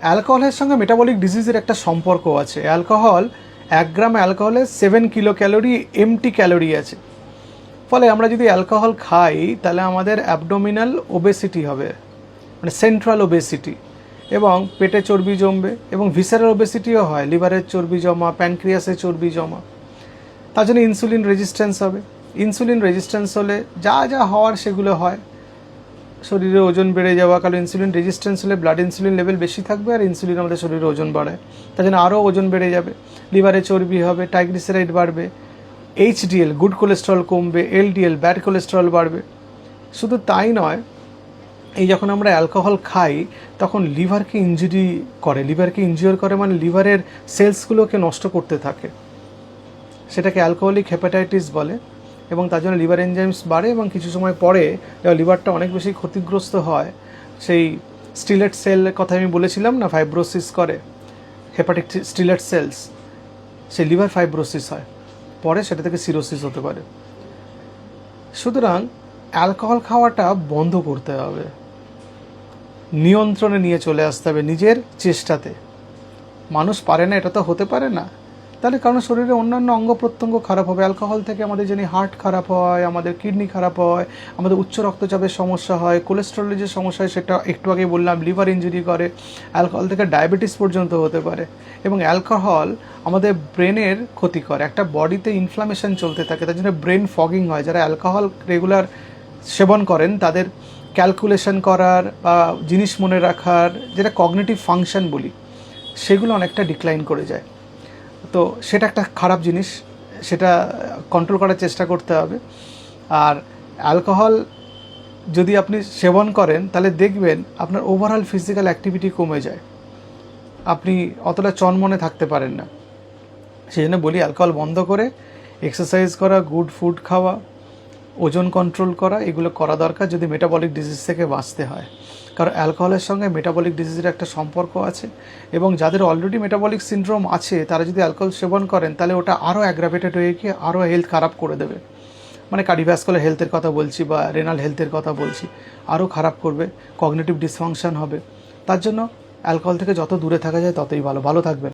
অ্যালকোহলের সঙ্গে মেটাবলিক ডিজিজের একটা সম্পর্ক আছে। অ্যালকোহল 1 গ্রাম অ্যালকোহলে 7 কিলো ক্যালোরি এমটি ক্যালোরি আছে। ফলে আমরা যদি অ্যালকোহল খাই তাহলে আমাদের অ্যাবডোমিনাল ওবেসিটি হবে, মানে সেন্ট্রাল ওবেসিটি, এবং পেটে চর্বি জমবে, এবং ভিসারাল ওবেসিটিও হয়, লিভারের চর্বি জমা, প্যানক্রিয়াসের চর্বি জমা। তার জন্য ইনসুলিন রেজিস্ট্যান্স হবে। ইনসুলিন রেজিস্ট্যান্স হলে যা যা হওয়ার সেগুলো হয়। শরীরে ওজন বেড়ে যাওয়া, কারণ ইনসুলিন রেজিস্ট্যান্স হলে ব্লাড ইনসুলিন লেভেল বেশি থাকবে, আর ইনসুলিন আমাদের শরীরে ওজন বাড়ায়, তার জন্য আরও ওজন বেড়ে যাবে, লিভারে চর্বি হবে, ট্রাইগ্লিসারাইড বাড়বে, এইচডিএল গুড কোলেস্টেরল কমবে, এলডিএল ব্যাড কোলেস্টেরল বাড়বে। শুধু তাই নয়, এই যখন আমরা অ্যালকোহল খাই তখন লিভারকে ইনজিওর করে, মানে লিভারের সেলসগুলোকে নষ্ট করতে থাকে। সেটাকে অ্যালকোহলিক হেপাটাইটিস বলে, এবং তার জন্য লিভার এনজাইমস বাড়ে, এবং কিছু সময় পরে লিভারটা অনেক বেশি ক্ষতিগ্রস্ত হয়। সেই স্টিলেট সেল কথা আমি বলেছিলাম না, ফাইব্রোসিস করে, হেপাটিক স্টিলেট সেলস, সেই লিভার ফাইব্রোসিস হয়, পরে সেটা থেকে সিরোসিস হতে পারে। সুতরাং অ্যালকোহল খাওয়াটা বন্ধ করতে হবে, নিয়ন্ত্রণে নিয়ে চলে আসতে হবে নিজের চেষ্টাতে। মানুষ পারে না, এটা তো হতে পারে না, তাহলে কারণ শরীরে অন্যান্য অঙ্গ প্রত্যঙ্গ খারাপ হবে। অ্যালকোহল থেকে আমাদের জানি হার্ট খারাপ হয়, আমাদের কিডনি খারাপ হয়, আমাদের উচ্চ রক্তচাপের সমস্যা হয়, কোলেস্টেরলের যে সমস্যা হয় সেটা একটু আগেই বললাম, লিভার ইনজুরি করে, অ্যালকোহল থেকে ডায়াবেটিস পর্যন্ত হতে পারে। এবং অ্যালকোহল আমাদের ব্রেনের ক্ষতি করে, একটা বডিতে ইনফ্লামেশন চলতে থাকে, তার জন্য ব্রেন ফগিং হয়। যারা অ্যালকোহল রেগুলার সেবন করেন তাদের ক্যালকুলেশন করার বা জিনিস মনে রাখার, যেটা কগনিটিভ ফাংশন বলি, সেগুলো অনেকটা ডিক্লাইন করে যায়। তো সেটা একটা খারাপ জিনিস, সেটা কন্ট্রোল করার চেষ্টা করতে হবে। আর অ্যালকোহল যদি আপনি সেবন করেন তাহলে দেখবেন আপনার ওভারঅল ফিজিক্যাল অ্যাক্টিভিটি কমে যায়, আপনি অতটা চনমনে থাকতে পারেন না। সেই জন্য বলি অ্যালকোহল বন্ধ করে এক্সারসাইজ করা, গুড ফুড খাওয়া, ওজন কন্ট্রোল করা, এগুলো করা দরকার যদি মেটাবলিক ডিজিজ থেকে বাঁচতে হয়। কারণ অ্যালকোহলের সঙ্গে মেটাবলিক ডিজিজের একটা সম্পর্ক আছে, এবং যাদের অলরেডি মেটাবলিক সিনড্রোম আছে তারা যদি অ্যালকোহল সেবন করেন তাহলে ওটা আরও অ্যাগ্রাভেটেড হয়ে গিয়ে আরও হেলথ খারাপ করে দেবে। মানে কার্ডিওভাস্কুলার হেলথের কথা বলছি বা রেনাল হেলথের কথা বলছি, আরও খারাপ করবে, কগনিটিভ ডিসফাংশন হবে। তার জন্য অ্যালকোহল থেকে যত দূরে থাকা যায় ততই ভালো। ভালো থাকবেন।